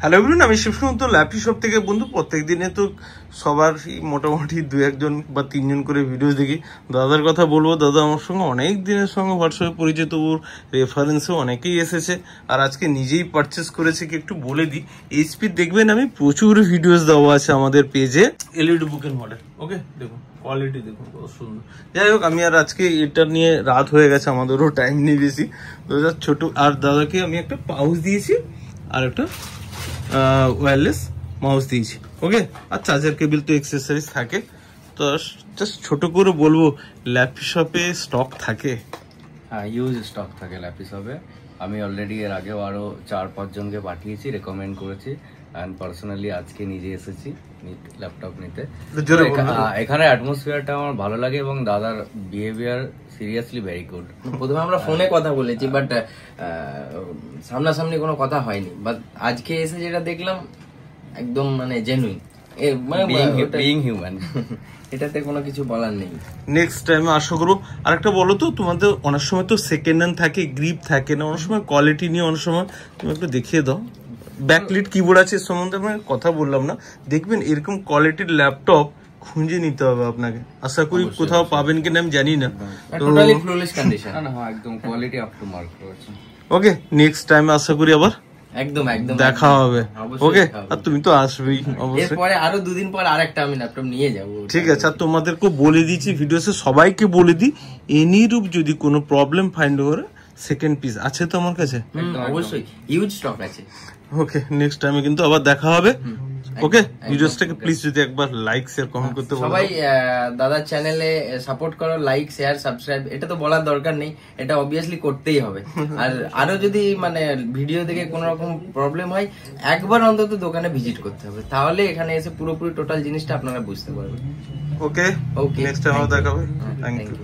Hello everyone, আমি শিবসুমন্ত lappy shop থেকে। বন্ধু, প্রত্যেক দিনে তো সবার মোটামুটি 2-1 বা 3 করে ভিডিও দেখি। দাদার কথা বলবো, দাদা আমার সঙ্গে অনেক দিনের সঙ্গে হোয়াটসঅ্যাপে পরিচিত, ওর রেফারেন্সে অনেকেই এসেছে, আর আজকে নিজেই পারচেস করেছে। কি একটু বলে দিই, এইচপি দেখবেন আমি প্রচুর ভিডিওস দেওয়া আছে আমাদের পেজে, এলইডি বুকের মডেল। ওকে, দেখুন কোয়ালিটি দেখুন কত সুন্দর। যাই হোক, আমি আর আজকে এটা নিয়ে রাত হয়ে গেছে, আমাদেরও টাইম নেই বেশি। দাদা ছোট, আর দাদাকে আমি একটা পাউচ দিয়েছি আর একটা ওয়্যারলেস মাউস দিয়েছি। ওকে, আর চার্জার কেবল তো এক্সেসরিজ থাকে। তো জাস্ট ছোট করে বলবো, ল্যাপি শপে স্টক থাকে? হ্যাঁ, ইউজ স্টক থাকে ল্যাপি শপে। আমি অলরেডি এর আগেও আরো 4-5 জনকে পাঠিয়েছি, রেকমেন্ড করেছি, অ্যান্ড পার্সোনালি আজকে নিজে এসেছি ল্যাপটপ নিতে। এখানে অ্যাটমসফিয়ারটা আমার ভালো লাগে এবং দাদার বিহেভিয়ার সিরিয়াসলি ভেরি গুড। প্রথমে আমরা ফোনে কথা বলেছি, বাট সামনাসামনি কোনো কথা হয়নি। বাট আজকে এসে যেটা দেখলাম একদম মানে জেনুইন, বিইং হিউম্যান। এটাতে কোনো কিছু বলার নেই। নেক্সট টাইমে আশা করবো। আর একটা বলো তো, তোমাদের অনেক সময় তো সেকেন্ড হ্যান্ড থাকে, গ্রিপ থাকে না, অনেক সময় কোয়ালিটি নিয়ে অনেক সময় তুমি একটু দেখিয়ে দাও। ব্যাকলিট কিবোর্ড আছে, এর সম্বন্ধে আমি কথা বললাম না। দেখবেন এরকম কোয়ালিটির ল্যাপটপ খুঁজে নিতে হবে আপনাকে। আশা করি কোথাও পাবেন কিনা আমি জানি না। Totally flawless condition. হ্যাঁ, একদম কোয়ালিটি আপ টু মার্ক রয়েছে। ওকে, নেক্সট টাইমে আশা করি আবার একদম একদম দেখা হবে। ওকে, আর তুমি তো আসবেই অবশ্যই। এরপরে আরো 2 দিন পর আরেকটা আমি ল্যাপটপ নিয়ে যাব। ঠিক আছে, আর তোমাদেরকে বলে দিচ্ছি ভিডিওতে, সবাইকে বলে দিই, এনিরূপ যদি কোনো প্রবলেম ফাইন্ড করে, সেকেন্ড পিস আছে তো আমার কাছে, অবশ্যই ইউজ স্টক আছে। ওকে, নেক্সট টাইমে কিন্তু আবার দেখা হবে। ওকে, ভিডিওসটাকে প্লিজ যদি একবার লাইক শেয়ার কমেন্ট করতে বলো। সবাই দাদার চ্যানেলে সাপোর্ট করো, লাইক শেয়ার সাবস্ক্রাইব, এটা তো বলার দরকার নেই, এটা অবভিয়াসলি করতেই হবে। আর আরো যদি মানে ভিডিও দেখে কোনো রকম প্রবলেম হয়, একবার অন্তত দোকানে ভিজিট করতে হবে, তাহলে এখানে এসে পুরোপুরি টোটাল জিনিসটা আপনারা বুঝতে পারবেন। ওকে, নেক্সট টাইম আবার দেখা হবে। Thank you.